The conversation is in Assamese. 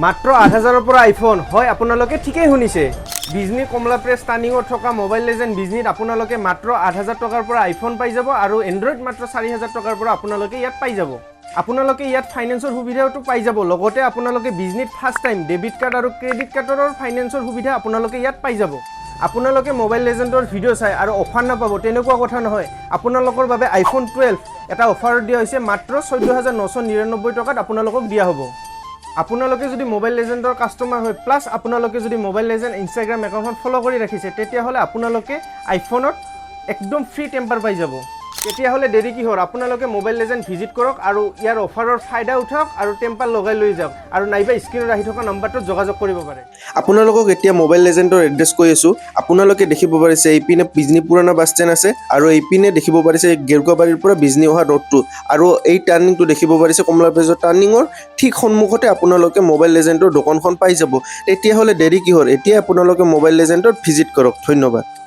মাত্ৰ ৮,০০০ৰ পৰা আইফোন হয় আপোনালোকে ঠিকই শুনিছে বিজনি কমলা প্ৰেছ টাৰ্নিঙত থকা মোবাইল লেজেণ্ড বিজনিত আপোনালোকে মাত্ৰ ৮,০০০ টকাৰ পৰা আইফোন পাই যাব আৰু এণ্ড্ৰইড মাত্ৰ ৪,০০০ টকাৰ পৰা আপোনালোকে ইয়াত পাই যাব আপোনালোকে ইয়াত ফাইনেন্সৰ সুবিধাটো পাই যাব লগতে আপোনালোকে বিজনিত ফাৰ্ষ্ট টাইম ডেবিট কাৰ্ড আৰু ক্ৰেডিট কাৰ্ডৰ ফাইনেন্সৰ সুবিধা আপোনালোকে ইয়াত পাই যাব আপোনালোকে মোবাইল লেজেণ্ডৰ ভিডিঅ' চাই আৰু অফাৰ নাপাব তেনেকুৱা কথা নহয় আপোনালোকৰ বাবে আইফোন 12 এটা অফাৰ দিয়া হৈছে মাত্ৰ ১৪,৯৯৯ টকাত আপোনালোকক দিয়া হ'ব আপোনালোকে যদি মোবাইল লেজেণ্ডৰ কাষ্টমাৰ হয় প্লাছ আপোনালোকে যদি মোবাইল লেজেণ্ড ইনষ্টাগ্ৰাম একাউণ্টখন ফলো কৰি ৰাখিছে তেতিয়াহ'লে আপোনালোকে আইফোনত একদম ফ্ৰী টেম্পাৰ পাই যাব তেতিয়াহ'লে দেৰি কি হ'ল আপোনালোকে মোবাইল লেজেণ্ড ভিজিট কৰক আৰু ইয়াৰ অফাৰৰ ফাইদা উঠাওক আৰু টেম্পাৰ লগাই লৈ যাওক আৰু নাইবা স্ক্ৰীনত আহি থকা নম্বৰটোত যোগাযোগ কৰিব পাৰে আপোনালোকক এতিয়া মোবাইল লেজেণ্ডৰ এড্ৰেছ কৈ আছোঁ আপোনালোকে দেখিব পাৰিছে এইপিনে বিজনি পুৰণা বাছ ষ্টেণ্ড আছে আৰু এইপিনে দেখিব পাৰিছে গেৰুকাবাৰীৰ পৰা বিজনি অহা ৰোডটো আৰু এই টাৰ্ণিংটো দেখিব পাৰিছে কমলা প্ৰেছৰ টাৰ্ণিঙৰ ঠিক সন্মুখতে আপোনালোকে মোবাইল লেজেণ্ডৰ দোকানখন পাই যাব তেতিয়াহ'লে দেৰি কি হ'ল এতিয়া আপোনালোকে মোবাইল লেজেণ্ডত ভিজিট কৰক ধন্যবাদ